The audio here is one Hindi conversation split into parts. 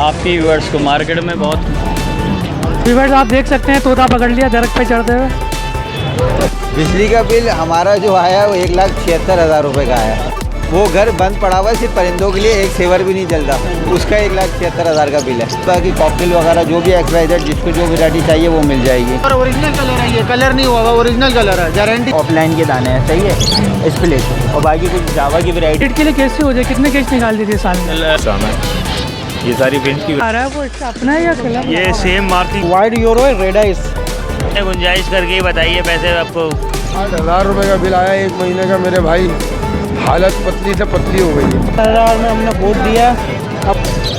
आपकी व्यूअर्स को मार्केट में बहुत व्यूअर्स आप देख सकते हैं, तोता पकड़ लिया दरख्त पे चढ़ते हुए। बिजली का बिल हमारा जो आया वो 1,76,000 रुपये का आया। वो घर बंद पड़ा हुआ है, सिर्फ परिंदों के लिए, एक सेवर भी नहीं चलता, उसका 1,76,000 का बिल है। बाकी कॉकटेल वगैरह जो भी XYZ जिसको जो वैरायटी चाहिए वो मिल जाएगी। और ओरिजिनल कलर है, ये कलर नहीं होगा, ओरिजिनल कलर है, गारंटी। ऑफलाइन के दाने हैं, सही है इस प्लेट। और बाकी कुछ जावा की वैरायटी के लिए कैसे हो जाए, कितने केस निकाल दीजिए साल में? ये सारी पेंट की आ रहा है वो इसका अपना है या कलर? ये सेम मार्किंग वाइट यूरो है, रेड है। इस गुंजाइश करके ही बताइए पैसे आपको। 8,000 रुपये का बिल आया 1 महीने का मेरे भाई। हालत पतली से पतली हो गई है। 10,000 में हमने वोट दिया।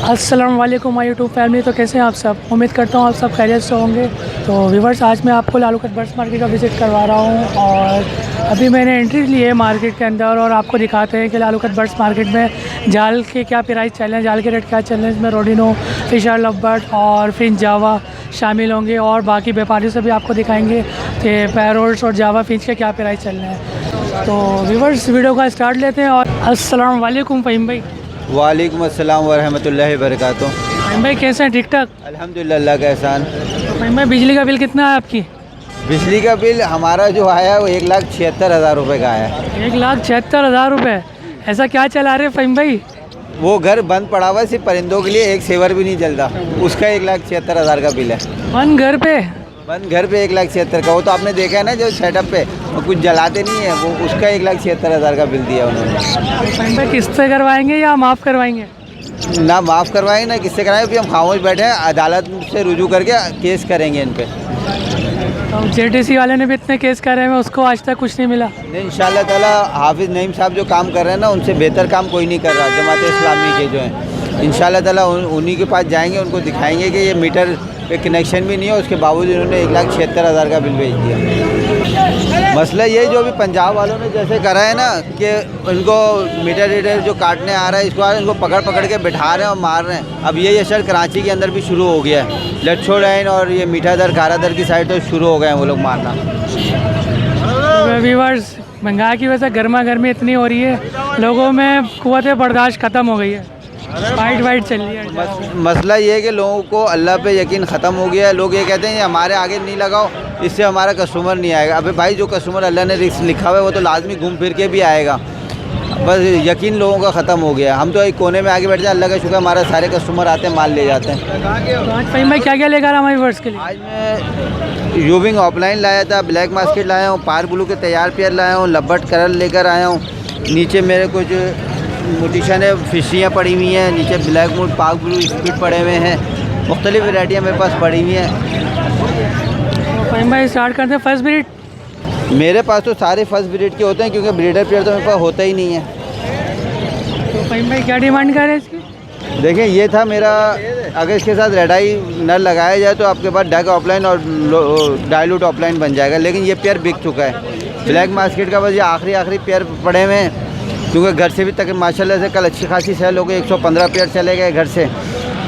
अस्सलाम वालेकुम माय यूट्यूब फैमिली। तो कैसे हैं आप सब? उम्मीद करता हूँ आप सब खैरियत से होंगे। तो व्यूअर्स, आज मैं आपको लालू कट बर्ड्स मार्केट का विज़िट करवा रहा हूँ और अभी मैंने एंट्री ली है मार्केट के अंदर और आपको दिखाते हैं कि लालू कट बर्ड्स मार्केट में जाल के क्या प्राइस चल रहे हैं, जाल के रेट क्या चल रहे हैं। इसमें रोडिनो, फिशर, लवबर्ड और फिंच जावा शामिल होंगे और बाकी व्यापारियों से भी आपको दिखाएंगे कि पैरोट्स और जावा फिंच के क्या प्राइस चल रहे हैं। तो व्यूअर्स, वीडियो का स्टार्ट लेते हैं। और अस्सलाम वालेकुम फ़हीम भाई। वालेकुम अस्सलाम वरहमतुल्लाहि वबरकातुहू। फ़हीम भाई कैसे हैं? ठीक ठाक? अल्हम्दुलिल्लाह, अल्लाह का एहसान। तो फ़हीम भाई, बिजली का बिल कितना है आपकी? बिजली का बिल हमारा जो आया वो 1,76,000 रुपये का आया। 1,76,000 रुपये? ऐसा क्या चला रहे फ़हीम भाई? वो घर बंद पड़ा हुआ है, सिर्फ परिंदों के लिए, एक सेवर भी नहीं चलता, उसका 1,76,000 का बिल है। वन घर पे? बंद घर पे 1,76,000 का। वो तो आपने देखा है ना जो सेटअप पे वो कुछ जलाते नहीं है, वो उसका 1,76,000 का बिल दिया उन्होंने। फ़हीम भाई किससे करवाएंगे या माफ़ करवाएंगे? ना माफ़ करवाएंगे ना किससे कराएंगे, अभी हम खामोश बैठे हैं, अदालत से रुजू करके केस करेंगे इन पे। तो JTC वाले ने भी इतने केस करे हैं, उसको आज तक कुछ नहीं मिला। नहीं, इंशाल्लाह ताला हाफिज़ नईम साहब जो काम कर रहे हैं ना, उनसे बेहतर काम कोई नहीं कर रहा। जमात इस्लामी के जो हैं, इंशाल्लाह ताला उन्हीं के पास जाएंगे, उनको दिखाएंगे कि ये मीटर पे कनेक्शन भी नहीं है, उसके बावजूद इन्होंने 1,76,000 का बिल भेज दिया। मसला ये जो अभी पंजाब वालों ने जैसे करा है ना कि उनको मीटर रीडर जो काटने आ रहा है, इसको बाद इनको पकड़ पकड़ के बिठा रहे हैं और मार रहे हैं। अब ये असर कराची के अंदर भी शुरू हो गया है। लच्छो लाइन और ये मीठादर कारादर की साइड तो शुरू हो गए हैं वो लोग मारना। व्यूअर्स, महंगाई की वजह से गर्मा गर्मी इतनी हो रही है, लोगों में क़ुव्वत बर्दाश्त ख़त्म हो गई है, फाइट चल रही है। मसला ये है कि लोगों को अल्लाह पे यकीन ख़त्म हो गया है। लोग ये कहते हैं कि हमारे आगे नहीं लगाओ, इससे हमारा कस्टमर नहीं आएगा। अबे भाई, जो कस्टमर अल्लाह ने रिस्क लिखा हुआ है वो तो लाजमी घूम फिर के भी आएगा। बस यकीन लोगों का ख़त्म हो गया। हम तो एक कोने में आगे बैठ जाए, अल्लाह का शुक्र हमारे सारे कस्टमर आते हैं, माल ले जाते हैं। तो आज फ़हीम भाई क्या क्या लेकर हमारे व्यूअर्स के लिए? आज मैं यूविंग ऑफलाइन लाया था, ब्लैक मास्केट लाया हूँ, पार ब्लू के तैयार पेयर लाया हूँ, लब्बट कलर लेकर आया हूँ। नीचे मेरे कुछ मोटिशन है, फिशियाँ पड़ी हुई हैं, नीचे ब्लैक मूड, पाक ब्लू स्पीड पड़े हुए हैं, मुख्तलिफ वैरायटियाँ मेरे पास पड़ी हुई हैं। तो फ़हीम भाई स्टार्ट करते हैं फर्स्ट ब्रीड। मेरे पास तो सारे फर्स्ट ब्रीड के होते हैं क्योंकि ब्रीडर पेयर तो मेरे पास होता ही नहीं है। तो फ़हीम भाई क्या डिमांड कर रहे हैं इसकी? देखें, ये था मेरा, अगर इसके साथ रेड आई नर लगाया जाए तो आपके पास डक ऑफलाइन और डायलूट ऑफलाइन बन जाएगा, लेकिन ये पेयर बिक चुका है। ब्लैक मास्केट का बस ये आखिरी पेयर पड़े हुए हैं क्योंकि घर से भी तक माशाल्लाह से कल अच्छी खासी सेल हो गई। 115 पेयर चले गए घर से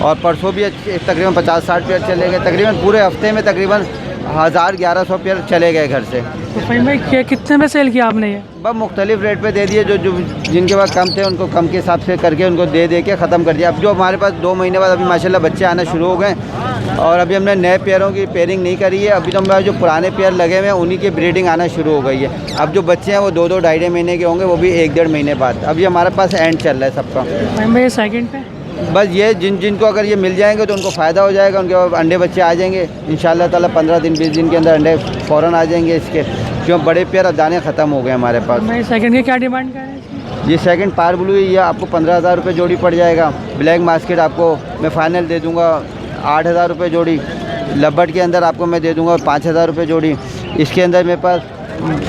और परसों भी तकरीबन 50-60 पेयर चले गए। तकरीबन पूरे हफ्ते में तकरीबन 1000-1100 पेयर चले गए घर से। तो फ़हीम भाई कितने में सेल किया आपने ये? बस मुख्तलिफ रेट पे दे दिए, जो जिनके पास कम थे उनको कम के हिसाब से करके उनको दे के ख़त्म कर दिया। अब जो हमारे पास 2 महीने बाद अभी माशाल्लाह बच्चे आना शुरू हो गए और अभी हमने नए पेयरों की पेयरिंग नहीं करी है। अभी तो हमारे जो पुराने पेयर लगे हुए हैं उन्हीं की ब्रीडिंग आना शुरू हो गई है। अब जो बच्चे हैं वो 2-2, 2.5 महीने के होंगे, वो भी 1-1.5 महीने बाद। अभी हमारे पास एंड चल रहा है सबका। फ़हीम भाई सेकंड पे बस ये जिनको अगर ये मिल जाएंगे तो उनको फ़ायदा हो जाएगा, उनके अंडे बच्चे आ जाएंगे इंशाल्लाह ताला। 15 दिन 20 दिन के अंदर अंडे फ़ौरन आ जाएंगे इसके, क्यों बड़े पेयर अब दाने ख़त्म हो गए हमारे पास। मैं सेकंड के क्या डिमांड कर रहे हैं? ये सेकंड पार ब्लू है, ये आपको 15,000 रुपये जोड़ी पड़ जाएगा। ब्लैक मास्केट आपको मैं फ़ाइनल दे दूँगा 8,000 रुपये जोड़ी। लब्बट के अंदर आपको मैं दे दूँगा 5,000 रुपये जोड़ी। इसके अंदर मेरे पास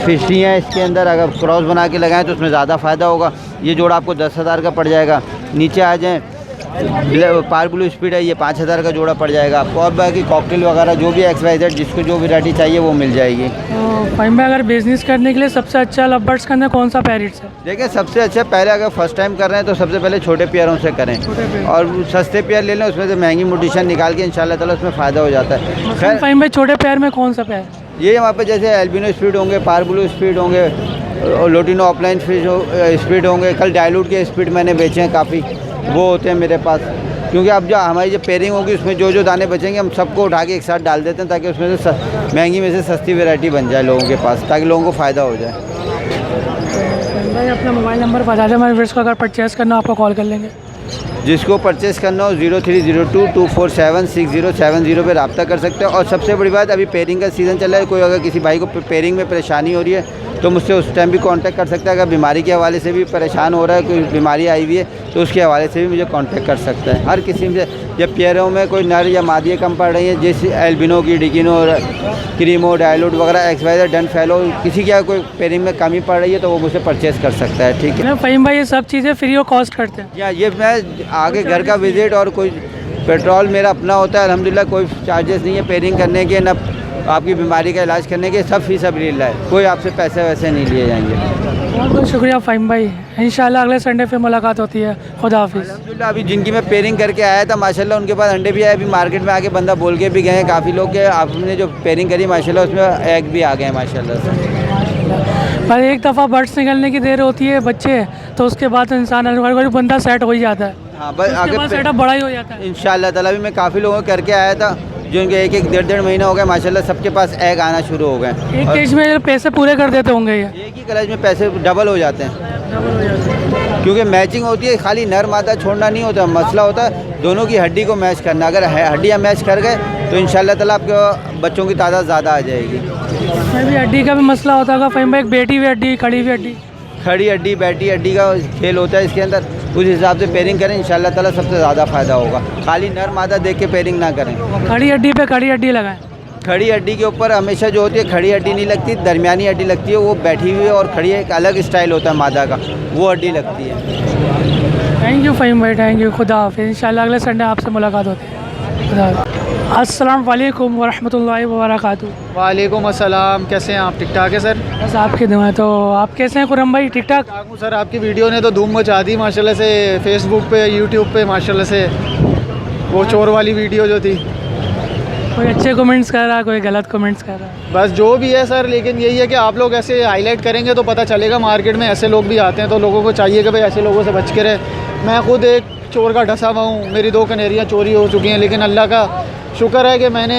फिशरी हैं, इसके अंदर अगर क्रॉस बना के लगाएं तो उसमें ज़्यादा फ़ायदा होगा। ये जोड़ा आपको 10,000 का पड़ जाएगा। नीचे आ जाएँ, पार ब्लू स्पीड है, ये 5,000 का जोड़ा पड़ जाएगा आपको। और बाकी कॉकटेल वगैरह जो भी XYZ जिसको जो वैरायटी चाहिए वो मिल जाएगी। तो फ़हीम भाई अगर बिज़नेस करने के लिए सबसे अच्छा लवबर्ड्स के अंदर कौन सा पेयर्स है? देखिए, सबसे अच्छा पहले अगर फर्स्ट टाइम कर रहे हैं तो सबसे पहले छोटे पेयरों से करें और सस्ते पेयर ले लें, उसमें से महंगी मोटिशन निकाल के इंशाल्लाह ताला उसमें फ़ायदा हो जाता है। खैर, फ़हीम भाई छोटे पेयर में कौन सा पेयर? ये वहाँ पे जैसे एल्बिनो स्पीड होंगे, पार ब्लू स्पीड होंगे, लोटिनो ऑफलाइन फिश स्पीड होंगे। कल डायलूट के स्पीड मैंने बेचे हैं काफ़ी, वो होते हैं मेरे पास। क्योंकि अब जो हमारी जो पेयरिंग होगी उसमें जो जो दाने बचेंगे हम सबको उठा के एक साथ डाल देते हैं, ताकि उसमें से महंगी में से सस्ती वैरायटी बन जाए लोगों के पास, ताकि लोगों को फ़ायदा हो जाए। भाई अपना मोबाइल नंबर बता दें, हमारे व्यूअर्स को अगर परचेज़ करना आपको कॉल कर लेंगे। जिसको परचेज़ करना हो 0302247607 पे रब्ता कर सकते हो। और सबसे बड़ी बात, अभी पेयरिंग का सीज़न चल रहा है, कोई अगर किसी भाई को पेयरिंग में परेशानी हो रही है तो मुझसे उस टाइम भी कांटेक्ट कर सकता है। अगर बीमारी के हवाले से भी परेशान हो रहा है, कोई बीमारी आई हुई है, तो उसके हवाले से भी मुझे कांटेक्ट कर सकता है। हर किस्म से, जब पेयरों में कोई नर या मादियाँ कम पड़ रही हैं, जैसे एल्बिनो की, डिकिनो, क्रीमो, डायलूट वगैरह, XYZ, डन फैलो, किसी की कोई पेयरिंग में कमी पड़ रही है तो वो मुझसे परचेज़ कर सकता है। ठीक है फ़हीम भाई, ये सब चीज़ें फ्री ऑफ कॉस्ट करते हैं? या ये मैं आगे घर का विज़िट और कोई पेट्रोल मेरा अपना होता है, अल्हम्दुलिल्लाह कोई चार्जेस नहीं है पेयरिंग करने के, न आपकी बीमारी का इलाज करने के, सब फी सबिलिल्लाह है, कोई आपसे पैसे वैसे नहीं लिए जाएंगे। बहुत बहुत शुक्रिया फ़हीम भाई, इंशाल्लाह अगले संडे फिर मुलाकात होती है। खुदा हाफिज़। अल्हम्दुलिल्लाह अभी जिनकी मैं पेयरिंग करके आया था माशाल्लाह उनके पास अंडे भी आए, अभी मार्केट में आके बंदा बोल के भी गए हैं काफ़ी लोग के आपने जो पेयरिंग करी माशाल्लाह उसमें एग भी आ गए माशाल्लाह से। पर एक दफ़ा बर्ड्स निकलने की देर होती है बच्चे, तो उसके बाद इंसान बंदा सेट हो ही जाता है। हाँ, बस आगे सेटअप बड़ा ही हो जाता है इंशाल्लाह ताला। भी मैं काफ़ी लोगों को करके आया था जो इनके 1-1, 1.5 महीना हो गया माशाल्लाह, सबके पास एग आना शुरू हो गए। एक केज में पैसे पूरे कर देते होंगे ये? एक ही कलेज में पैसे डबल हो जाते हैं, क्योंकि मैचिंग होती है, खाली नर मादा छोड़ना नहीं होता, मसला होता है दोनों की हड्डी को मैच करना। अगर हड्डियाँ मैच कर गए तो इंशाल्लाह ताला आपके बच्चों की तादाद ज़्यादा आ जाएगी। इसमें भी हड्डी का भी मसला होता होगा फ़हीम भाई, एक बेटी हुई हड्डी, खड़ी हुई हड्डी? खड़ी हड्डी, बैठी हड्डी का खेल होता है इसके अंदर, उस हिसाब से पेयरिंग करें इंशाल्लाह ताला सबसे ज़्यादा फ़ायदा होगा। खाली नर मादा देख के पेयरिंग ना करें। खड़ी हड्डी पे खड़ी हड्डी लगाएं। खड़ी हड्डी के ऊपर हमेशा जो होती है खड़ी हड्डी नहीं लगती, दरमियानी हड्डी लगती है, वो बैठी हुई है, और खड़ी एक अलग स्टाइल होता है मादा का, वो हड्डी लगती है। थैंक यू फ़हीम भाई, थैंक यू। खुदा हाफिज़, इंशाल्लाह अगले संडे आपसे मुलाकात होती है। खुदा हाफिज़। अस्सलाम वालेकुम वरहमतुल्लाहि वबरकातुहू। वालेकुम अस्सलाम, कैसे हैं आप? ठीक ठाक है सर? बस आपकी दुआ। तो आप कैसे हैं खुरम भाई? ठीक ठाक हूँ सर। आपकी वीडियो ने तो धूम मचा दी माशाल्लाह से, फेसबुक पे, यूट्यूब पे माशाल्लाह से। वो चोर वाली वीडियो जो थी, कोई अच्छे कमेंट्स कर रहा है, कोई गलत कमेंट्स कर रहा है, बस जो भी है सर, लेकिन यही है कि आप लोग ऐसे हाईलाइट करेंगे तो पता चलेगा। मार्केट में ऐसे लोग भी आते हैं, तो लोगों को चाहिए कि भाई ऐसे लोगों से बच के रहे। मैं खुद एक चोर का ढसा हुआ हूँ, मेरी 2 कनेरियाँ चोरी हो चुकी हैं, लेकिन अल्लाह का शुक्र है कि मैंने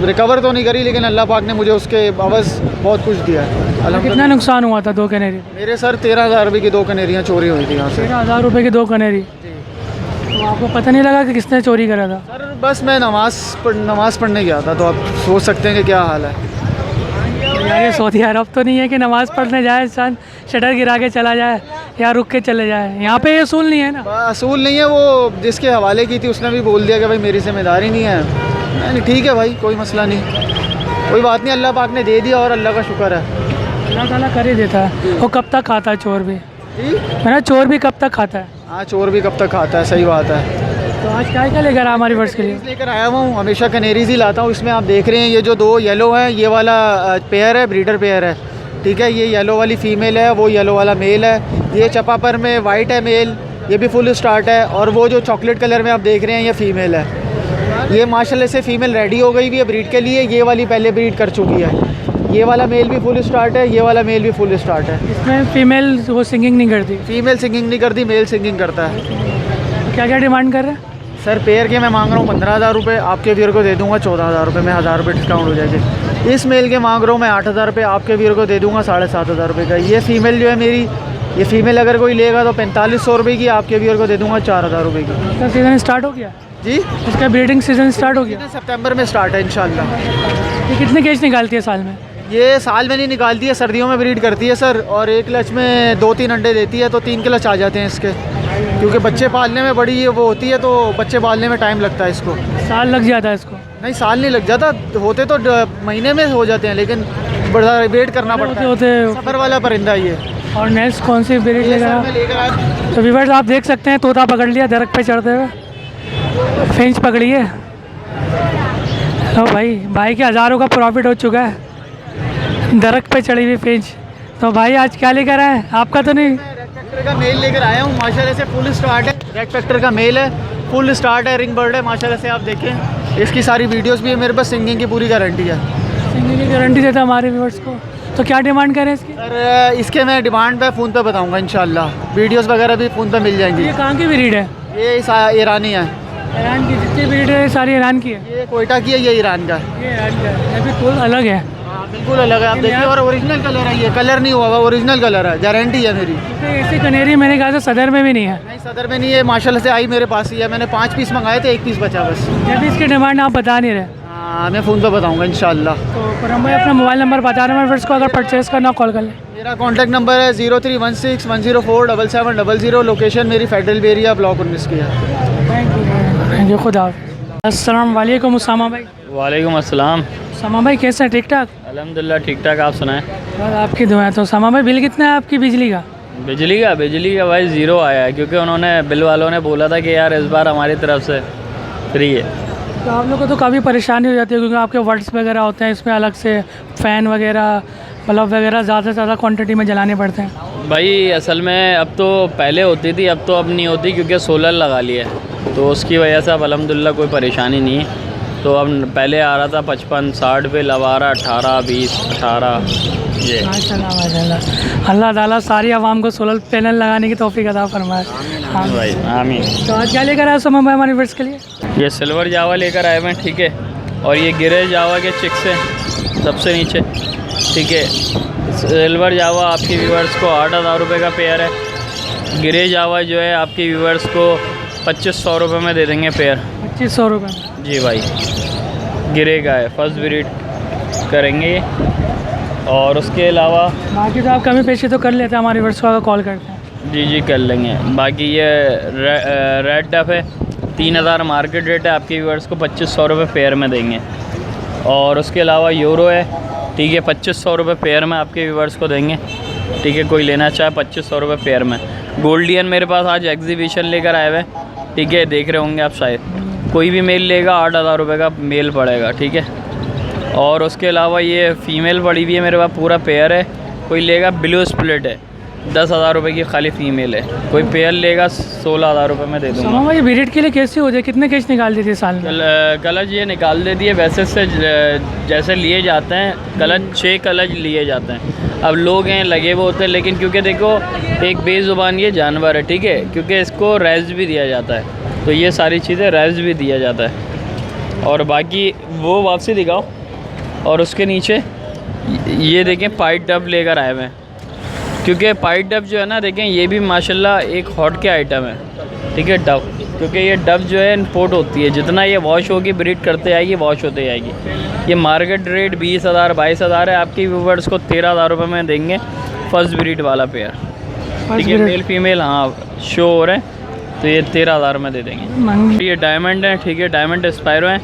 रिकवर तो नहीं करी, लेकिन अल्लाह पाक ने मुझे उसके अवज़ बहुत कुछ दिया है। कितना नुकसान हुआ था 2 कनेरी? मेरे सर 13,000 रुपये की 2 कनेरियाँ चोरी हुई थी यहाँ से। 13,000 रुपये की 2 कनेरी? तो आपको पता नहीं लगा कि किसने चोरी करा था? सर बस मैं नमाज़ पढ़ने गया था, तो आप सोच सकते हैं कि क्या हाल है। यार ये सऊदी अरब तो नहीं है कि नमाज़ पढ़ने जाए इंसान शटर गिरा के चला जाए या रुक के चले जाए, यहाँ पे ये असूल नहीं है ना? असूल नहीं है, वो जिसके हवाले की थी उसने भी बोल दिया कि भाई मेरी जिम्मेदारी नहीं है। नहीं ठीक है भाई, कोई मसला नहीं, कोई बात नहीं, अल्लाह पाक ने दे दिया और अल्लाह का शुक्र है। अल्लाह ताला कर ही देता है। वो कब तक खाता है चोर भी? मेरा चोर भी कब तक खाता है? हाँ, चोर भी कब तक खाता है, सही बात है। तो आज क्या लेकर आया हमारी वर्ष के लिए? लेकर आया हूँ, हमेशा कनेरीज ही लाता हूँ। इसमें आप देख रहे हैं ये जो 2 येलो हैं, ये वाला पेयर है, ब्रीडर पेयर है, ठीक है। ये येलो वाली फ़ीमेल है, वो येलो वाला मेल है। ये चपापर में वाइट है मेल, ये भी फुल स्टार्ट है। और वो जो चॉकलेट कलर में आप देख रहे हैं ये फ़ीमेल है। ये माशाल्लाह से फ़ीमेल रेडी हो गई भी है ब्रीड के लिए। ये वाली पहले ब्रीड कर चुकी है। ये वाला मेल भी फुल स्टार्ट है, ये वाला मेल भी फुल स्टार्ट है। इसमें फ़ीमेल वो सिंगिंग नहीं करती? फ़ीमेल सिंगिंग नहीं करती, मेल सिंगिंग करता है। क्या क्या डिमांड कर रहे हैं सर? पेयर के मैं मांग रहा हूँ 15,000 रुपये, आपके व्यूअर को दे दूँगा 14,000 रुपये में, 1,000 रुपये डिस्काउंट हो जाएगी। इस मेल के मांग रहा हूँ मैं 8,000 रुपये, आपके व्यूअर को दे दूँगा 7,500 रुपये का। ये फ़ीमेल जो है मेरी, ये फ़ीमेल अगर कोई लेगा तो 4,500 रुपये की, आपके व्यूअर को दे दूँगा 4,000 रुपये की। इसका सीज़न स्टार्ट हो गया जी? इसका ब्रीडिंग सीज़न स्टार्ट हो गया? सितंबर में स्टार्ट है इंशाल्लाह। ये कितने केज निकालती है साल में? ये साल में नहीं निकालती है, सर्दियों में ब्रीड करती है सर। और एक क्लच में 2-3 अंडे देती है, तो 3 क्लच आ जाते हैं इसके, क्योंकि बच्चे पालने में बड़ी ये वो होती है, तो बच्चे पालने में टाइम लगता है इसको। साल लग जाता है इसको? नहीं, साल नहीं लग जाता, होते तो महीने में हो जाते हैं, लेकिन बड़ा वेट करना पड़ता है। सफ़र वाला परिंदा ये। और नेक्स्ट कौन सी ब्रीड लेकर आया? तो व्यूअर्स आप देख सकते हैं, तोता पकड़ लिया दरख्त पे चढ़ते हुए, फिंच पकड़ी है। तो भाई के हज़ारों का प्रॉफिट हो चुका है, दरख्त पे चढ़ी हुई फिंच। तो भाई आज क्या लेकर आए? आपका तो नहीं? रेड फैक्टर का मेल लेकर आया हूँ, माशाल्लाह से फुल स्टार्ट है। रेड फैक्टर का मेल है, फुल स्टार्ट है, रिंग बर्ड है माशाल्लाह से। आप देखें, इसकी सारी वीडियोस भी है मेरे पास, सिंगिंग की पूरी गारंटी है। सिंगिंग की गारंटी देता हमारे व्यूअर्स को। तो क्या डिमांड करें इसकी? सर इसके मैं डिमांड पे फ़ोन पे बताऊँगा इंशाल्लाह, वीडियोज़ वगैरह भी फ़ोन पे मिल जाएंगी। ये कहाँ की ब्रीड है? ये ईरानी है। ईरान की जितनी ब्रीड है सारी ईरान की है। ये कोयटा की है, ये ईरान का है। ये ईरान का है, ये भी फुल अलग है। हाँ बिल्कुल अलग है, आप देखिए। और ओरिजिनल कलर है, ये कलर नहीं हुआ हुआ, ओरिजिनल कलर है, गारंटी है मेरी। ऐसी कनेरी मेरे ख्याल से सदर में भी नहीं है। नहीं सदर में नहीं है, माशाल्लाह से आई मेरे पास ही है। मैंने 5 पीस मंगाए थे, 1 पीस बचा बस। जब इसकी डिमांड आप बता नहीं रहे। हाँ मैं फ़ोन पे बताऊँगा इंशाल्लाह। तो खुरम भाई अपना मोबाइल नंबर बता रहे हैं, फ्रेंड्स को अगर परचेज़ करना कॉल कर लें। मेरा कॉन्टैक्ट नंबर है 031610477700। लोकेशन मेरी फेडरल बेरिया ब्लॉक 19 की है। थैंक यू, खुदा। अस्सलाम वालेकुम उसामा भाई। वालेकुम अस्सलाम। उसामा भाई कैसे हैं, ठीक ठाक? अल्हम्दुलिल्लाह ठीक ठाक, आप सुनाएं। बस आपकी दुआ है। तो उसामा भाई बिल कितना है आपकी बिजली का? बिजली का भाई ज़ीरो आया है, क्योंकि उन्होंने बिल वालों ने बोला था कि यार इस बार हमारी तरफ से फ्री है। तो आप लोगों को तो काफ़ी परेशानी हो जाती है, क्योंकि आपके वर्ड्स वगैरह होते हैं, इसमें अलग से फ़ैन वगैरह बल्ब वगैरह ज़्यादा से ज़्यादा क्वांटिटी में जलाने पड़ते हैं। भाई असल में अब तो पहले होती थी, अब तो अब नहीं होती, क्योंकि सोलर लगा लिया है, तो उसकी वजह से अब अल्हम्दुलिल्लाह कोई परेशानी नहीं है। तो अब पहले आ रहा था 55-60 बिल, अब आ रहा 18-20-18 ये। माशाल्लाह अल्लाह ताला सारी आवाम को सोलर पैनल लगाने की तौफीक अता फरमाए। हाँ भाई आमीन। तो आज क्या लेकर आए उसामा भाई हमारे व्यूअर्स के लिए? ये सिल्वर जावा लेकर आए हुए हैं, ठीक है। और ये गिरे जावा के चिक्स हैं सबसे नीचे, ठीक है। सिल्वर जावा आपके व्यूअर्स को 8,000 रुपये का पेयर है। गिरे जावा जो है आपके व्यूअर्स को 2500 रुपये में दे देंगे पेयर। 2500 रुपये में? जी भाई, गिरे का है, फर्स्ट ब्रीड करेंगे। और उसके अलावा बाकी तो आप कमी पेशी तो कर लेते हैं, हमारे व्यूअर्स को अगर कॉल करते हैं। जी कर लेंगे। बाकी ये रेड डफ है, 3000 मार्केट रेट है, आपके व्यूअर्स को 2500 रुपये पेयर में देंगे। और उसके अलावा यूरो है, ठीक है, 2500 रुपये पेयर में आपके व्यूअर्स को देंगे, ठीक है। कोई लेना चाहे 2500 रुपये पेयर में। गोल्डियन मेरे पास आज एग्जीबिशन लेकर आए हुए हैं, ठीक है, देख रहे होंगे आप शायद। कोई भी मेल लेगा 8,000 रुपये का मेल पड़ेगा, ठीक है। और उसके अलावा ये फ़ीमेल पड़ी हुई है मेरे पास, पूरा पेयर है। कोई लेगा ब्लू स्प्लिट है, 10,000 रुपये की खाली फ़ीमेल है। कोई पेयर लेगा 16,000 रुपये में दे दूँगा। उसामा भाई ब्रीड के लिए कैसे हो जाए, कितने केस निकाल देती है साल में? कलज ये निकाल देती है, वैसे से जैसे लिए जाते हैं कलज, 6 कलज लिए जाते हैं। अब लोग हैं लगे हुए होते हैं, लेकिन क्योंकि देखो एक बेज़ुबान ये जानवर है, ठीक है, क्योंकि इसको रेस्ट भी दिया जाता है, तो ये सारी चीज़ें रेस्ट भी दिया जाता है। और बाकी वो वापसी दिखाओ। और उसके नीचे ये देखें पाइट डब लेकर आए हुए हैं, क्योंकि पाइट डब जो है ना, देखें ये भी माशाल्लाह एक हॉट के आइटम है, ठीक है, डब। क्योंकि ये डब जो है इम्पोर्ट होती है, जितना ये वॉश होगी ब्रीड करते जाएगी, वॉश होते जाएगी। ये मार्केट रेट 20,000 22,000 है, आपके व्यूवर्स को 13,000 रुपये में देंगे फर्स्ट ब्रीड वाला पेयर, ठीक है। मेल फीमेल हाँ शो हो रहे हैं, तो ये 13,000 में दे देंगे। ये डायमंड है, ठीक है, डायमंड स्पायरो है,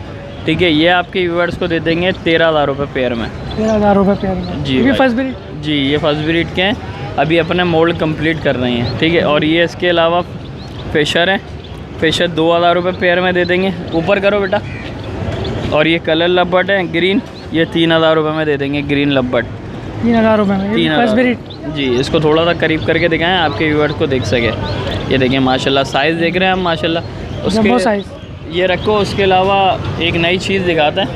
ठीक है। ये आपके व्यूवर्स को दे देंगे 13,000 रुपये पेयर में। 13,000 रुपये पेयर में? जी ये फर्स्ट ब्रीड? जी ये फर्स्ट ब्रीड के हैं, अभी अपने मोल्ड कंप्लीट कर रहे हैं, ठीक है। और ये इसके अलावा फिशर है, फिशर 2,000 रुपये पेयर में दे देंगे। ऊपर करो बेटा। और ये कलर लब्बट है ग्रीन, ये 3,000 रुपये में दे देंगे, ग्रीन लब्बट 3,000 रुपये में? 3,000 ब्रीड? जी। इसको थोड़ा सा करीब करके दिखाएं, आपके व्यूअर्स को देख सके। ये देखें माशाल्लाह, साइज़ देख रहे हैं हम माशाल्लाह उसके साइज़। ये रखो। उसके अलावा एक नई चीज़ दिखाते हैं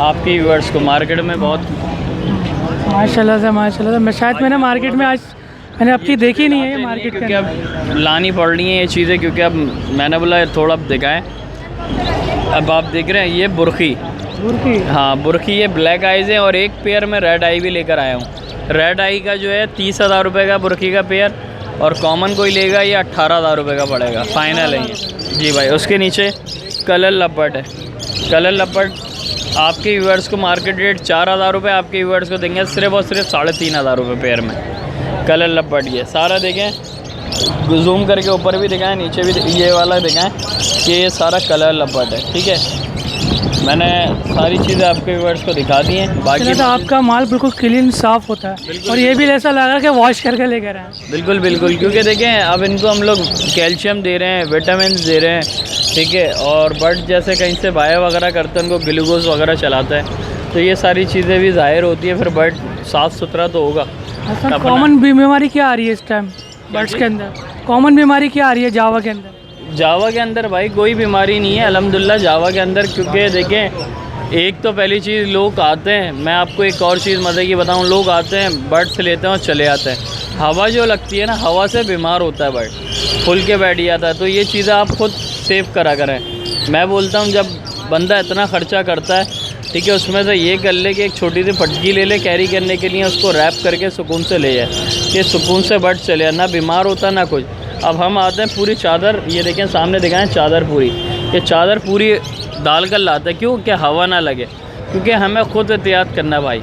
आपके व्यूअर्स को, मार्केट में बहुत माशाल्लाह से मैं शायद मैंने मार्केट में आज मैंने अपनी देखी नहीं है ये मार्केट के क्योंकि अंदर। अब लानी पड़ रही है ये चीज़ें, क्योंकि अब मैंने बोला थोड़ा दिखाएं। अब आप देख रहे हैं ये बुरखी, हाँ बुरखी, ये ब्लैक आइज़ है। और एक पेयर में रेड आई भी लेकर आया हूँ। रेड आई का जो है 30,000 रुपये का बुरखी का पेयर, और कॉमन कोई लेगा ये 18,000 रुपये का पड़ेगा, फाइनल है ये। जी भाई। उसके नीचे कलर लपट है, कलर लपट आपके व्यूअर्स को मार्केट रेट 4,000 रुपये, आपके व्यूअर्स को देंगे सिर्फ और सिर्फ 3,500 रुपये पेयर में। कलर लपट ये सारा देखें, जूम करके ऊपर भी दिखाएं, नीचे भी ये वाला दिखाएं कि ये सारा कलर लपट है, ठीक है। मैंने सारी चीज़ें आपके व्यूअर्स को दिखा दी हैं। बाकी तो आपका माल बिल्कुल क्लीन साफ़ होता है, और ये भी ऐसा लगा कि वॉश करके लेकर आए। बिल्कुल बिल्कुल, क्योंकि देखें अब इनको हम लोग कैल्शियम दे रहे हैं, विटामिन दे रहे हैं, ठीक है। और बर्ड जैसे कहीं से बायो वगैरह करते हैं, उनको ग्लूकोज वगैरह चलाता है, तो ये सारी चीज़ें भी ज़ाहिर होती है, फिर बर्ड साफ़ सुथरा तो होगा। अच्छा, कॉमन बीमारी क्या आ रही है इस टाइम बर्ड्स के अंदर? कॉमन बीमारी क्या आ रही है जावा के अंदर? जावा के अंदर भाई कोई बीमारी नहीं है अल्हम्दुलिल्लाह जावा के अंदर, क्योंकि देखें एक तो पहली चीज़ लोग आते हैं, मैं आपको एक और चीज़ मज़े की बताऊं, लोग आते हैं बर्ड से लेते हैं और चले आते हैं। हवा जो लगती है ना, हवा से बीमार होता है बर्ड, फुल के बैठ जाता है। तो ये चीज़ें आप खुद सेव करा करें, मैं बोलता हूँ जब बंदा इतना ख़र्चा करता है, ठीक है, उसमें से ये कर ले कि एक छोटी सी फटकी ले ले कैरी करने के लिए, उसको रैप करके सुकून से ले जाए, कि सुकून से बट चले, ना बीमार होता ना कुछ। अब हम आते हैं पूरी चादर, ये देखें सामने दिखाएं चादर पूरी, ये चादर पूरी डाल कर लाते हैं, क्यों? कि हवा ना लगे, क्योंकि हमें ख़ुद एहतियात करना भाई,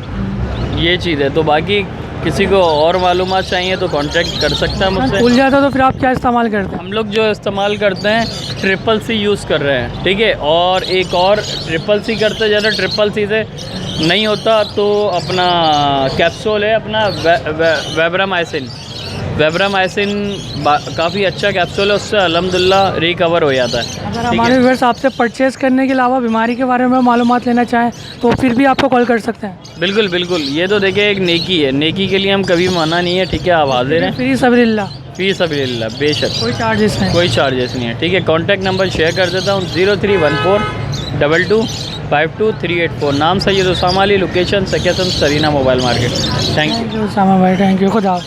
ये चीज़ है। तो बाकी किसी को और मालूमात चाहिए तो कांटेक्ट कर सकता है मुझसे। खुल जाता तो फिर आप क्या इस्तेमाल करते हैं? हम लोग जो इस्तेमाल करते हैं ट्रिपल सी यूज़ कर रहे हैं, ठीक है, और एक और ट्रिपल सी करते हैं। ज़्यादा ट्रिपल सी से नहीं होता तो अपना कैप्सूल है अपना वेब्रामाइसिन काफ़ी अच्छा कैप्सूल है, उससे अल्हम्दुलिल्लाह रिकवर हो जाता है। अगर ठीक हमारे है? व्यूअर्स आपसे परचेज़ करने के अलावा बीमारी के बारे में मालूमात लेना चाहें तो फिर भी आपको कॉल कर सकते हैं। बिल्कुल बिल्कुल, ये तो देखिए एक नेकी है, नेकी के लिए हम कभी मना नहीं है, ठीक है, आप हाजिर हैं। फ्री सबरिल्ला, फी सबीलिल्लाह, बेशक कोई चार्जेस नहीं। कोई चार्जेस नहीं है, ठीक है। कॉन्टैक्ट नंबर शेयर कर देता हूँ 0314 22 52384। नाम सैयद उसामा अली, लोकेशन सकेसन Sarina mobile market. Thank you. Thank you Usama भाई, थैंक यू, खुदा।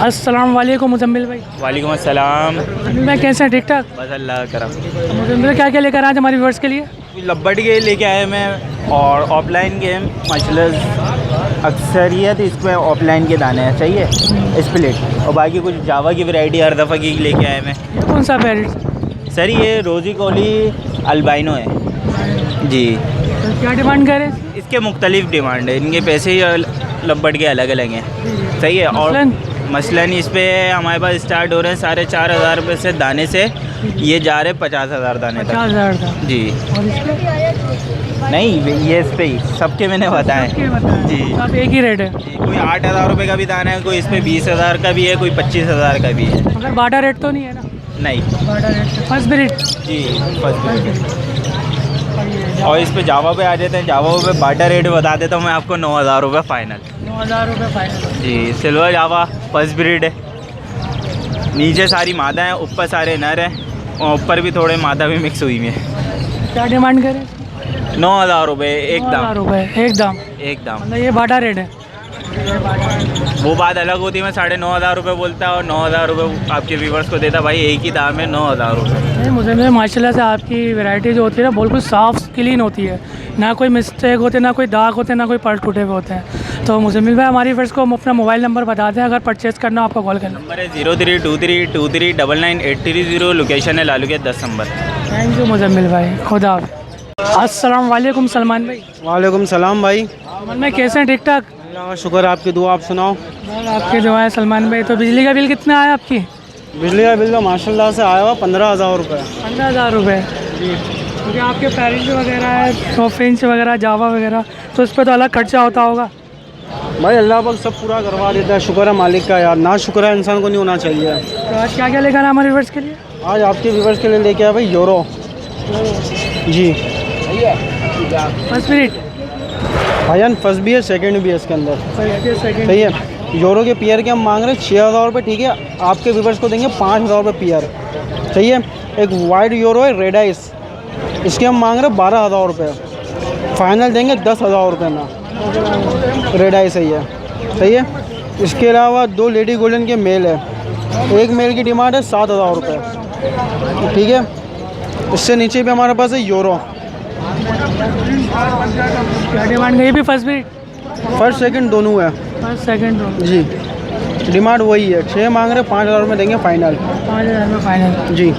अस्सलाम वालेकुम मुजम्मिल भाई। वालेकुम अस्सलाम। मुजम्मिल भाई कैसे हैं? ठीक ठाक। बस अल्लाह करम। मुजम्मिल क्या क्या लेकर आए आज हमारे व्यूअर्स के लिए? लब्बड़ के लेके आए मैं, और ऑफलाइन गेम मसलस अक्सरियत इसमें ऑफलाइन के दाने हैं, चाहिए स्प्लिट, और बाकी कुछ जावा की वैरायटी हर दफ़ा की लेके आए मैं। ये कौन सा पैरेट? सर ये रोज़ी कोली अल्बाइनो है जी। तो क्या डिमांड करें? इसके मुख्तलिफ डिमांड है, इनके पैसे ही लब्बड़ के अलग अलग हैं, सही है। और मसलन इस पर हमारे पास स्टार्ट हो रहे हैं 4,500 रुपये से दाने से, ये जा रहे 50,000 दाने तक 50,000 का। जी। और इस पे? नहीं ये इस पे ही सबके मैंने बताएं सबके बताएं। जी। सब एक ही रेट है? जी, कोई 8,000 रुपये का भी दाना है, कोई इस पे 20,000 का भी है, कोई 25,000 का भी है। मगर बाटा रेट तो नहीं है ना? नहीं बाटा रेट फर्स्ट ब्रीड। जी फर्स्ट। और इस पे जावा पे आ जाते हैं, जावा पे बाटा रेट बता देता हूँ मैं आपको 9,000 रुपये फ़ाइनल। 9,000 रुपये फाइनल। जी सिल्वर जावा फर्स्ट ब्रीड है, नीचे सारी मादा हैं, ऊपर सारे नर हैं, और ऊपर भी थोड़े मादा भी मिक्स हुई हुई है। क्या डिमांड करें? 9,000 रुपये एक 9,000 दाम। रुपये एक दाम। एक दाम, मतलब ये बाटा रेट है? वो बात अलग होती है, मैं 9,500 रुपये बोलता और 9,000 रुपये आपके व्यूवर्स को देता, भाई एक ही दाम है 9,000 रुपये। नहीं मुझे माशाल्लाह से आपकी वैरायटी जो होती है ना बिल्कुल साफ़ क्लीन होती है, ना कोई मिस्टेक होते, ना कोई दाग होते, ना कोई पल टूटे हुए होते हैं। तो मुजम्मिल भाई हमारी फ्रेंड्स को अपना मोबाइल नंबर बता दें, अगर परचेज़ करना हो आपको कॉल करना। नंबर है 0323299830, लोकेशन है लालू के 10 नंबर। थैंक यू मुजम्मिल भाई, खुदा हाफ़िज़। अस्सलाम वालेकुम सलमान भाई। वालेकुम सलाम भाई। सलमान भाई कैसे हैं? ठीक ठाक। अल्लाह का शुक्र, आपकी दुआ, आप सुनाओ। बस आपकी दुआ है सलमान भाई। तो बिजली का बिल कितना आया आपकी? बिजली का बिल तो माशाल्लाह से आया हुआ 15,000 रुपये। 15,000 रुपये जी। क्योंकि आपके पेरेंट्स वगैरह है, सोफिंच वगैरह, जावा वगैरह, तो उस पर तो अलग खर्चा होता होगा भाई। अल्लाह पाक सब पूरा करवा देता है, शुक्र है मालिक का यार, ना शुक्र है इंसान को नहीं होना चाहिए। तो आज क्या क्या लेकर आए हमारे व्यूअर्स के लिए? आज आपके व्यूवर्स के लिए लेके आया भाई यूरो जी। फर्स्ट मिनट भाईजान फर्स्ट भी है सेकंड भी है इसके अंदर, सेकंड। सही है। यूरो के पेयर के हम मांग रहे हैं 6,000 रुपये, ठीक है। आपके व्यूवर्स को देंगे 5,000 रुपये पेयर, सही है। एक वाइट यूरो है रेड आइस, इसके हम मांग रहे हैं 12,000 रुपये, फाइनल देंगे 10,000 रुपये में। रेड आइस सही है, सही है। इसके अलावा 2 लेडी गोल्डन के मेल है, एक मेल की डिमांड है 7,000 रुपये, ठीक है। इससे नीचे भी हमारे पास है यूरो। क्या डिमांड गई भी? फर्स्ट मिनट फर्स्ट सेकंड दोनों है फर्स्ट सेकंड जी। डिमांड वही है, 6 मांग रहे, 5,000 रुपये देंगे फाइनल। 5,000 में फाइनल जी।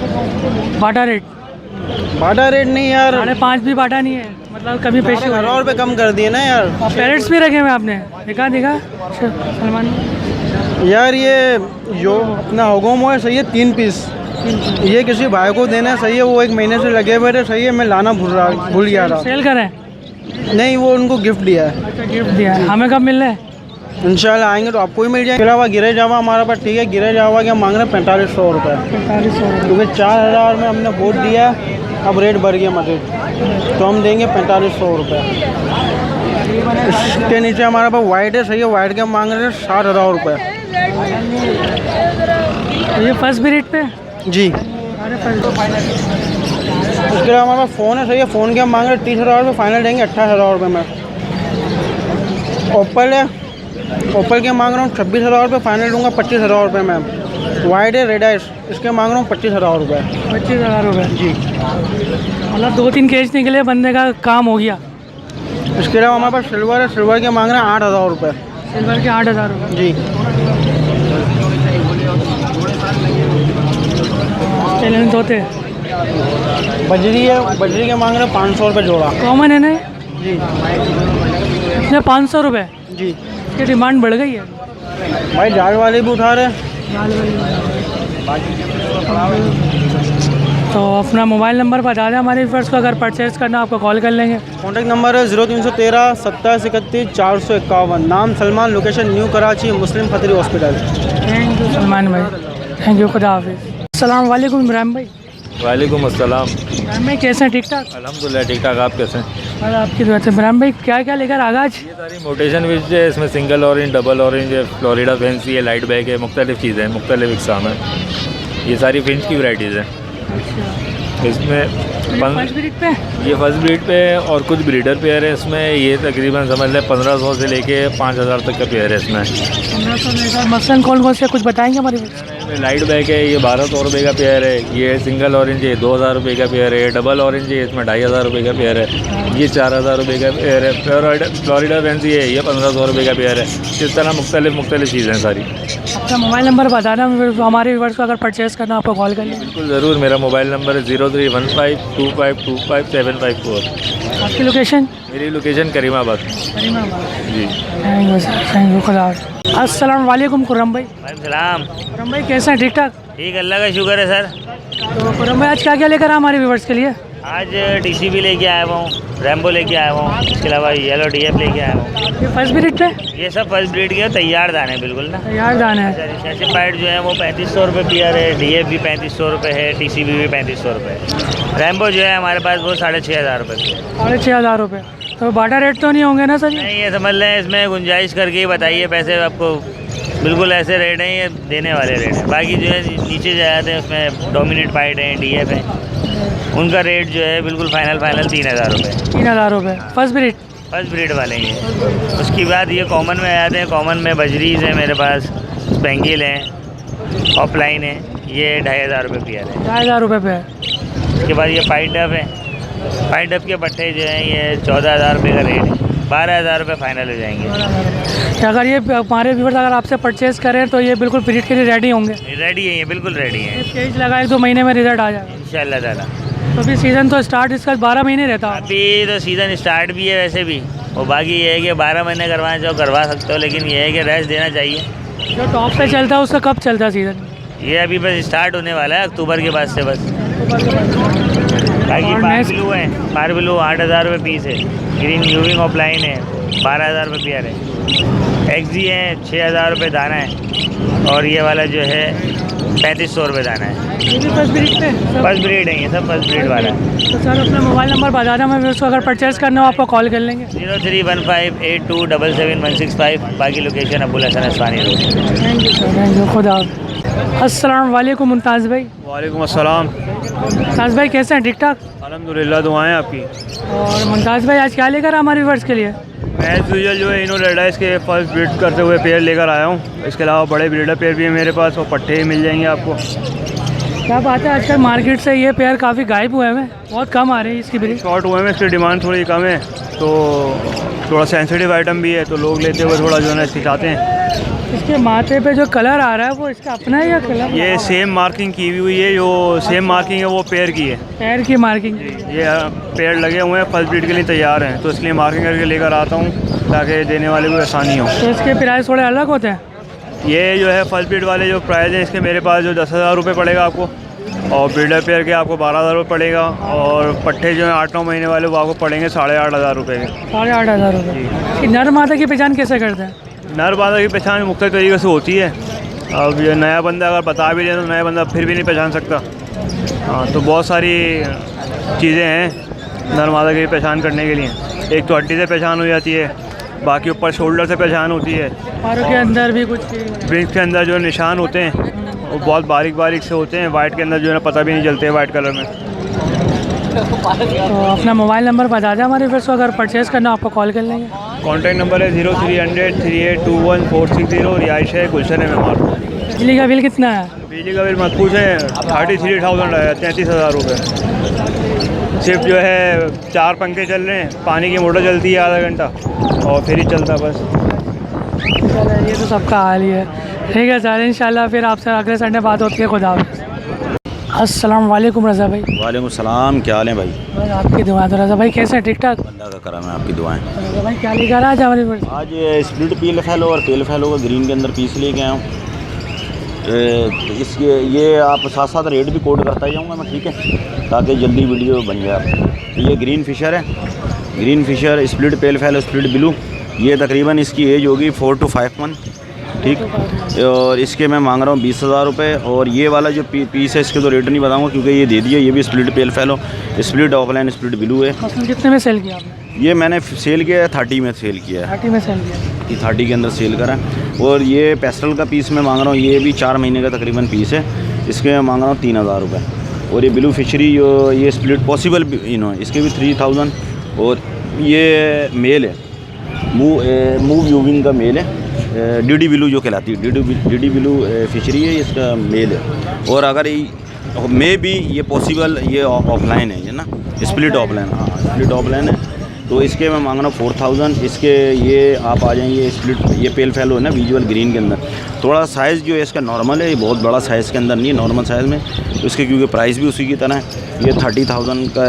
बाटा रेट? बाटा रेट नहीं यार, 5.5 भी बाटा नहीं है, मतलब कभी पेश 1,000 रुपये कम कर दिए ना यार। पेरेंट्स भी रखे हुए आपने? दिखा सलमान यार ये जो अपना होगोमो है, सही है, 3 पीस, ये किसी भाई को देना है, सही है। वो 1 महीने से लगे हुए थे, सही है, मैं लाना भूल गया था। सेल करें? नहीं, वो उनको गिफ्ट दिया है। अच्छा गिफ्ट दिया है, हमें कब मिल रहा है? इंशाल्लाह आएंगे तो आपको ही मिल जाएगा। इसके अलावा गिरे जावा हमारे पास, ठीक है। गिरे जावा के हम मांग रहे हैं 4,500 रुपये, 4500 क्योंकि 4,000 में हमने वोट दिया, अब रेट बढ़ गया मजीद, तो हम देंगे 4,500 रुपये। इसके नीचे हमारे पास वाइट है, सही है, वाइट के हम मांग रहे हैं 60,000 रुपये। ये फर्स्ट भी रेट पे जी। इसके अलावा हमारे पास फ़ोन है, सही है, फ़ोन के हम मांग रहे हैं 30,000 रुपये, फाइनल देंगे 28,000 रुपये में। ओप्पल है, ओप्पल के मांग रहा हूँ 26,000 रुपये, फाइनल दूंगा 25,000 रुपये में। वाइट है, रेड है, इसके मांग रहा हूँ 25,000 रुपये। 25,000 रुपये जी। मतलब 2-3 केस निकले, बंदे का काम हो गया। इसके अलावा हमारे पास सिल्वर है, सिल्वर के मांग रहे हैं 8,000 रुपये। सिल्वर के 8,000 रुपये। जी। चैलेंज होते बजरी है, बजरी के मांग रहे हैं 500 रुपये जोड़ा। कॉमन है ना ये? जी। इसमें 500 रुपये। जी। इसकी डिमांड बढ़ गई है। भाई जाल वाले भी उठा रहे हैं। तो अपना मोबाइल नंबर बता दें हमारे व्यूअर्स को, अगर परचेज़ करना आपको कॉल कर लेंगे। कॉन्टैक्ट नंबर है 0313 27 31 451। नाम Salman, location new Karachi, Muslim Khatri hospital. Thank you Salman भाई, थैंक यू, खुदा हाफिज़। अस्सलाम वालेकुम इमरान भाई। वालेकुम अस्सलाम। इमरान भाई कैसे हैं? ठीक ठाक? अल्हम्दुलिल्लाह ठीक ठाक। आप कैसे हैं? और आपकी दुआ से। इमरान भाई क्या क्या लेकर आ गए आज? ये सारी मोटेशन विच है, इसमें सिंगल ऑरेंज, डबल ऑरेंज है, फ्लोरिडा फैंसी है, लाइट बैग है, मुख्तलिफ चीज़ें हैं, मुख्तलिफ इकसाम है। ये सारी फिंच की वैराइटीज़ हैं। इसमें फर्स्ट ब्रीड पे? ये फर्स्ट ब्रीड पे है और कुछ ब्रीडर पेयर है इसमें। ये तकरीबन समझ लें 1500 से लेके 5000 तक का पेयर है इसमें। 1500 लेकर मसलन कौन कौन से कुछ बताएंगे हमारे व्यूअर्स? इसमें लाइट बैग है, ये 1200 रुपये का पेयर है। ये सिंगल ऑरेंज है, 2000 रुपये का पेयर है। डबल ऑरेंज है, इसमें 2500 रुपये का पेयर है। ये 4000 रुपये का पेयर है। फ्लोरिडा फैंसी है, ये 1500 रुपये का पेयर है। इस तरह मुख्तलिफ चीज़ें हैं सारी। अपना मोबाइल नंबर बताना हमारे व्यूअर्स को, अगर परचेज़ करना आपको कॉल कर लेंगे। बिल्कुल ज़रूर। मेरा मोबाइल नंबर है 0315252754। आपकी लोकेशन? मेरी लोकेशन करीमाबाद। जी। थैंक यू, खुदा हाफिज़। अस्सलाम वालेकुम खुर्रम भाई। सलाम। खुर्रम भाई कैसे हैं? ठीक ठाक? ठीक, अल्लाह का शुक्र है सर। तो खुर्रम भाई आज क्या क्या लेकर आए हमारे व्यूअर्स के लिए? आज TCB लेके आया हुआ हूँ, रैम्बो लेके आया हुआ हूँ, इसके अलावा येलो DF लेके आया हूँ। ये फर्स्ट ब्रीड पे? ये सब फर्स्ट ब्रीड के तैयार दाने बिल्कुल ना। तैयार दाना है। सर्टिफाइड जो है वो 3500 रुपये पेयर है। DF भी 3500 रुपये है। TCB भी 3500 रुपये है। रैम्बो जो है हमारे पास वो 6500 रुपये की है। 6500 रुपये। तो बाटा रेट तो नहीं होंगे ना सर? नहीं, ये समझ लें इसमें गुंजाइश करके ही बताइए पैसे आपको। बिल्कुल ऐसे रेट हैं, ये देने वाले रेट हैं। बाकी जो है नीचे जाते हैं उसमें डोमिनेट पाइट हैं, DF हैं, उनका रेट जो है बिल्कुल फाइनल 3000 रुपये। 3000 रुपये फर्स्ट ब्रीड वाले ही हैं। उसके बाद ये कॉमन में आते हैं। कॉमन में बजरीज है मेरे पास, स्पेंगिल हैं, ऑफलाइन है। ये 2500 रुपये पेयर है। 2500 रुपये पे है। उसके बाद ये पाइट डब है। पाइट डब के पट्टे जो हैं ये 14000 रुपये का रेट है। 12000 रुपये फाइनल हो जाएंगे। अगर ये हमारे व्यूअर्स अगर आपसे परचेज़ करें तो ये बिल्कुल ब्रीड के लिए रेडी होंगे? रेडी है, ये बिल्कुल रेडी है। केज लगा 1-2 महीने में रिजल्ट आ जाएगा इंशाल्लाह ताला। तो अभी सीज़न तो स्टार्ट इसका 12 महीने रहता है। अभी तो सीज़न स्टार्ट भी है वैसे भी, और बाकी ये है कि 12 महीने करवाना चाहो करवा सकते हो, लेकिन ये है कि रेस्ट देना चाहिए। जो टॉप पे चलता है उसका कब चलता है सीज़न? ये अभी बस स्टार्ट होने वाला है अक्टूबर के बाद से बस। बाकी पार ब्लू है, पार ब्लू 8000 रुपये पीस है। ग्रीन यूविंग ऑफलाइन है, 12000 रुपये पेयर है। XG है, 6000 रुपये दाना है। और ये वाला जो है 3500 रुपये दाना है। ये भी फर्स्ट ब्रीड पे? फर्स्ट ब्रीड है, ये सब फर्स्ट ब्रीड वाला है। तो सर अपना मोबाइल नंबर बता दें, मैं उसको अगर परचेज़ करना हो आपको कॉल कर लेंगे। 031582777165। बाकी location Abul Hasan Aswani road. Thank you sir, thank you, खुदा। अस्सलाम वालेकुम मुमताज़ भाई। वालेकुम अस्सलाम। मुमताज़ भाई कैसे हैं? ठीक ठाक? अल्हम्दुलिल्लाह, दुआएं आपकी। और मुमताज़ भाई आज क्या लेकर हमारे व्यूअर्स के लिए? मैं एज यूजुअल जो है इनो रेडाइस के फर्स्ट ब्रीड करते हुए पेयर लेकर आया हूँ। इसके अलावा बड़े ब्रीडर पेयर भी है मेरे पास, और पट्टे ही मिल जाएंगे आपको। क्या बात है, आजकल मार्केट से ये पेयर काफ़ी गायब हुए हैं, बहुत कम आ रही है इसकी ब्रीड। शॉर्ट हुए हैं, इसकी डिमांड थोड़ी कम है, तो थोड़ा सेंसिटिव आइटम भी है, तो लोग लेते हुए थोड़ा जो है ना इसकी चाहते हैं। इसके माथे पे जो कलर आ रहा है वो इसका अपना है या कलर? ये सेम मार्किंग की हुई है, जो सेम मार्किंग है वो पेयर की है। पैर की मार्किंग? ये पेयर लगे हुए हैं, फर्स्ट ब्रीड के लिए तैयार हैं, तो इसलिए मार्किंग करके लेकर आता हूँ ताकि देने वाले को आसानी हो। तो इसके प्राइस थोड़े अलग होते हैं? ये जो है फर्स्ट ब्रीड वाले जो प्राइस है इसके मेरे पास जो 10,000 रुपये पड़ेगा आपको, और ब्रीडर पेयर के आपको 12,000 रुपये पड़ेगा, और पट्टे जो है 8-9 महीने वाले वो आपको पड़ेंगे 8,500 रुपये के। 8,500 रुपये। नर मादा की पहचान कैसे करते हैं? नर मादा की पहचान मुख्तलिफ तरीके से होती है। अब ये नया बंदा अगर बता भी दे तो नया बंदा फिर भी नहीं पहचान सकता। हाँ, तो बहुत सारी चीज़ें हैं नर मादा की पहचान करने के लिए। एक तो हड्डी से पहचान हो जाती है, बाकी ऊपर शोल्डर से पहचान होती है, पैरों के अंदर भी कुछ? ब्रिंक्स के अंदर जो निशान होते हैं वो बहुत बारीक बारीक से होते हैं। वाइट के अंदर जो है पता भी नहीं चलते वाइट कलर में। तो अपना मोबाइल नंबर बता दें हमारे फ्रेंड्स को, अगर परचेज़ करना आपको कॉल कर लेंगे। कॉन्टैक्ट नंबर है 0300 3821 460। रिहाइश है गुलशन है मेहमान। बिजली का बिल कितना है? बिजली का बिल मत पूछें, 33,000 है, 33,000 रुपये। सिर्फ जो है 4 पंखे चल रहे हैं, पानी की मोटर चलती है आधा घंटा और फिर ही चलता बस। ये तो सबका हाल ही है। ठीक है सर, इंशाल्लाह फिर आपसे अगले संडे बात होती है। खुदा हाफ़िज़। अस्सलाम वालेकुम रज़ा भाई। वालेकुम सलाम, क्या हाल है भाई? बस आपकी दुआ। तो रज़ा भाई कैसे हैं? ठीक ठाक? अल्लाह का करम है, आपकी दुआएं। रज़ा भाई क्या लेकर आज हमारे पास? आज स्प्लिट पील फैलो और पेल फैलो का ग्रीन के अंदर पीस लेके आया हूँ। इसके ये आप साथ साथ रेट भी कोड करता जाऊँगा मैं, ठीक है, ताकि जल्दी वीडियो बन जाए आपको। तो ये ग्रीन फिशर है, ग्रीन फिशर स्प्लिट पेल फैलो स्प्लिट ब्लू। ये तकरीबन इसकी एज होगी 4 to 5 मंथ, ठीक। और इसके मैं मांग रहा हूँ 20,000 रुपये। और ये वाला जो पीस है इसके तो रेट नहीं बताऊँगा क्योंकि ये दे दिया। ये भी स्प्लिट पेल फैलो स्प्लिट ऑफलाइन स्प्लिट ब्लू है। कितने में सेल किया आपने? ये मैंने सेल किया है 30 में सेल किया है। 30 में सेल किया? ये 30 के अंदर सेल करा। और ये पेस्टल का पीस मैं मांग रहा हूँ, ये भी 4 महीने का तकरीबन पीस है। इसके मैं मांग रहा हूँ 3,000 रुपये। और ये ब्लू फिशरी जो ये स्प्लिट पॉसिबल इसके भी 3,000। और ये मेल है, मूव यूविंग का मेल है, डीडी ब्लू जो कहलाती है, डीडी ब्लू फिशरी है, इसका मेल है। और अगर मे भी ये पॉसिबल ये ऑफलाइन है, ये ना स्प्लिट ऑफलाइन, हाँ स्प्लिट ऑफलाइन है। तो इसके मैं मांग रहा हूँ 4,000। इसके ये आप आ जाएंगे स्प्लिट ये पेल फैलो है ना विजुअल ग्रीन के अंदर। थोड़ा साइज़ जो है इसका नॉर्मल है, ये बहुत बड़ा साइज़ के अंदर नहीं है, नॉर्मल साइज़ में। तो इसके क्योंकि प्राइस भी उसी की तरह है। ये 30,000 का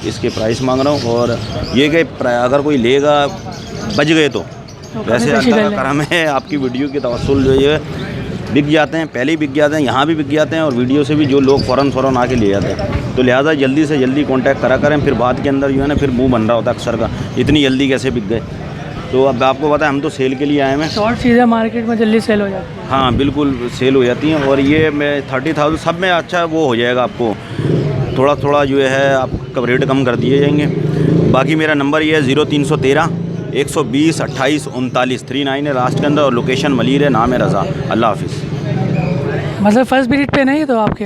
इसके प्राइस मांग रहा हूँ। और ये कि अगर कोई लेगा बच गए तो वैसे अल्लाह का करम है, आपकी वीडियो के तवस्सुल जो है बिक जाते हैं, पहले ही बिक जाते हैं, यहाँ भी बिक जाते हैं। और वीडियो से भी जो लोग फ़ौरन आके ले जाते हैं। तो लिहाजा जल्दी से जल्दी कांटेक्ट करा करें, फिर बाद के अंदर जो है ना फिर मुंह बन रहा होता है अक्सर का, इतनी जल्दी कैसे बिक गए। तो अब आपको पता है हम तो सेल के लिए आए हैं। शॉर्ट चीज़ें मार्केट में जल्दी सेल हो जाती है। हाँ बिल्कुल सेल हो जाती हैं। और ये मैं 30,000 सब में अच्छा वो हो जाएगा, आपको थोड़ा जो है आपका रेट कम कर दिए जाएंगे। बाकी मेरा नंबर ये है 0313 120 28 39 39 है लास्ट के अंदर। और लोकेशन मलीर है, नाम है रज़ा। अल्लाह हाफिज़। मतलब फर्स्ट ब्रीड पे नहीं तो आपके?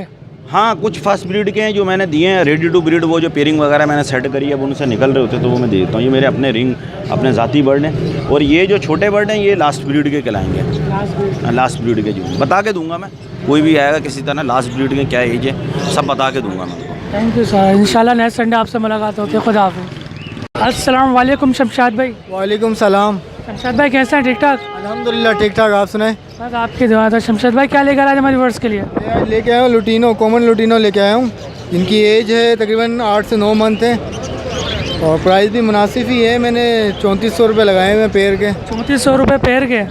हाँ कुछ फर्स्ट ब्रीड के हैं जो मैंने दिए हैं, रेडी टू ब्रीड वो जो पेयरिंग वगैरह मैंने सेट करी है, अब उनसे निकल रहे होते तो वो मैं दे देता हूँ। ये मेरे अपने रिंग अपने ज़ाती बर्ड हैं। और ये जो छोटे बर्ड हैं ये लास्ट ब्रीड के कहलाएंगे, लास्ट ब्रीड के। जो बता के दूंगा मैं, कोई भी आएगा किसी तरह लास्ट ब्रीड के क्या एज है सब बता के दूंगा मैं। थैंक यू सर, इंशाल्लाह नेक्स्ट संडे आपसे मुलाकात होती है। खुदा हाफ़िज़। अस्सलाम वालेकुम शमशाद भाई। वालेकुम सलाम। शमशाद भाई कैसे हैं? ठीक ठाक? अल्हम्दुलिल्लाह ठीक ठाक, आप सुनाएं? बस आपकी दुआ। तो शमशाद भाई क्या लेकर आज हमारे व्यूअर्स के लिए? मैं लेके आया हूँ लुटीनो, कॉमन लुटीनो लेके आया हूँ। इनकी एज है तकरीबन 8 से 9 मंथ है। और प्राइस भी मुनासिब ही है। मैंने 3400 रुपये लगाए हुए हैं पेयर के। 3400 रुपये पेयर के?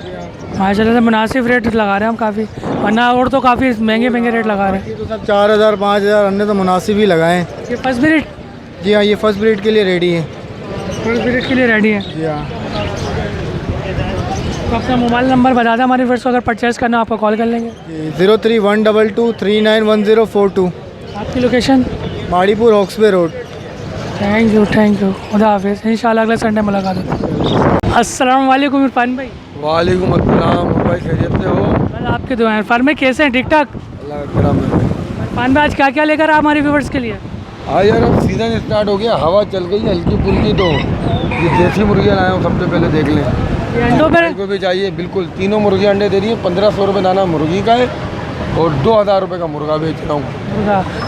माशाल्लाह से मुनासिब रेट लगा रहे हैं हम काफ़ी, वरना और तो काफ़ी महंगे रेट लगा रहे हैं। ये तो सब 4,000 5,000 हमने तो मुनासिब ही लगाए हैं। ये फर्स्ट ब्रीड? जी हाँ, ये फर्स्ट ब्रीड के लिए रेडी है। फर्स्ट ब्रीड के लिए रेडी है? जी हाँ। तो अपना मोबाइल नंबर बता दें हमारे व्यूअर्स को, अगर परचेज़ करना आपको कॉल कर लेंगे। 031223911042। आपकी लोकेशन? Mauripur Hawksbay road. Thank you खुदा हाफ़िज़। इंशाल्लाह अगले संडे मुलाकात होगी। अस्सलाम वालेकुम इरफान भाई। वालेकुम अस्सलाम भाई, खैरियत से हो? बस आपके दुआ। इरफान में कैसे हैं? ठीक ठाक? अल्लाह का करम है। इरफान भाई आज क्या लेकर आए हमारे व्यूअर्स के लिए? हाँ यार अब सीज़न स्टार्ट हो गया, हवा चल गई हल्की फुल्की, तो ये देसी मुर्गियाँ लाया हूँ, सबसे पहले देख लें। ये अंडों पर को भी चाहिए बिल्कुल। तीनों मुर्गी अंडे दे रही है। 1500 रुपये दाना मुर्गी का है और 2,000 रुपये का मुर्गा बेच रहा हूँ।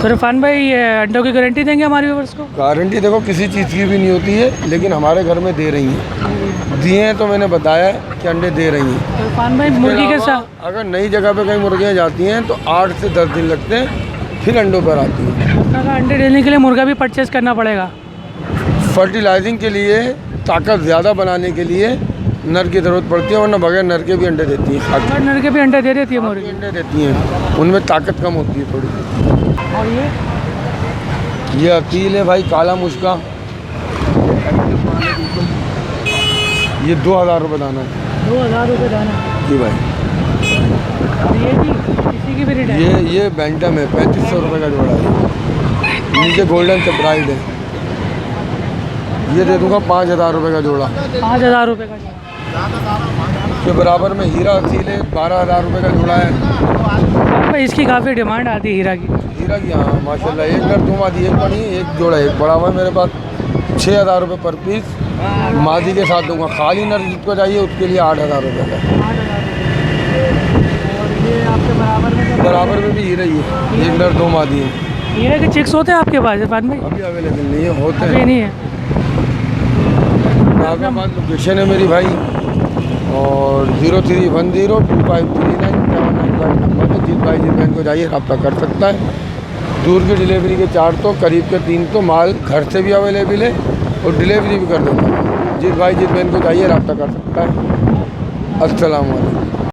तो इरफान भाई ये अंडों की गारंटी देंगे हमारे व्यूअर्स को? गारंटी देखो किसी चीज़ की भी नहीं होती है, लेकिन हमारे घर में दे रही हैं, दिए हैं तो मैंने बताया है कि अंडे दे रही हैं। तो इरफान भाई मुर्गी के साथ अगर नई जगह पे कई मुर्गियाँ जाती हैं तो 8 से 10 दिन लगते हैं, फिर अंडों पर आती हैं। अंडे देने के लिए मुर्गा भी परचेज़ करना पड़ेगा? फर्टिलाइजिंग के लिए, ताकत ज़्यादा बनाने के लिए नर की ज़रूरत पड़ती है, वरना बगैर नर के भी अंडे देती हैं। अगर नर के भी अंडे दे देती है मुर्गी? अंडे देती हैं, उनमें ताकत कम होती है थोड़ी। और ये अपील है भाई, काला मुश्का, ये 2,000 रुपये दाना है। 2,000 रुपये दाना? जी भाई। और ये भी किसी की भी रेट है? ये बैंटम है, 3500 रुपये का जोड़ा है। नीचे गोल्डन से ब्राइड है, ये दे दूँगा 5,000 रुपये का जोड़ा। 5,000 रुपये का जोड़ा? के बराबर में हीरा असील है, 12,000 रुपये का जोड़ा है। भाई इसकी काफ़ी डिमांड आती है हीरा की। हीरा की हाँ माशाल्लाह। एक नर 2 मादी, एक बड़ी, एक जोड़ा, एक बड़ा हुआ है मेरे पास। 6,000 रुपये पर पीस मादी के साथ दूंगा। खाली नर जिसको चाहिए उसके लिए 8,000 रुपये का। और ये आपके बराबर में बराबर में भी हीरा ही है, एक नर दो मादी है। हीरे के चिक्स होते हैं आपके पास बाद में? अभी अवेलेबल नहीं है, होते अभी हैं। नहीं है। नागाबाद लोकेशन है मेरी भाई, और 0310253979 नंबर है। जिस भाई जिस बहन को चाहिए रब्ता कर सकता है। दूर की डिलीवरी के 4 तो, करीब के 3 तो, माल घर से भी अवेलेबल है और डिलीवरी भी कर देता है। जिस भाई जिस बहन को चाहिए रब्ता कर सकता है। अस्सलाम वालेकुम।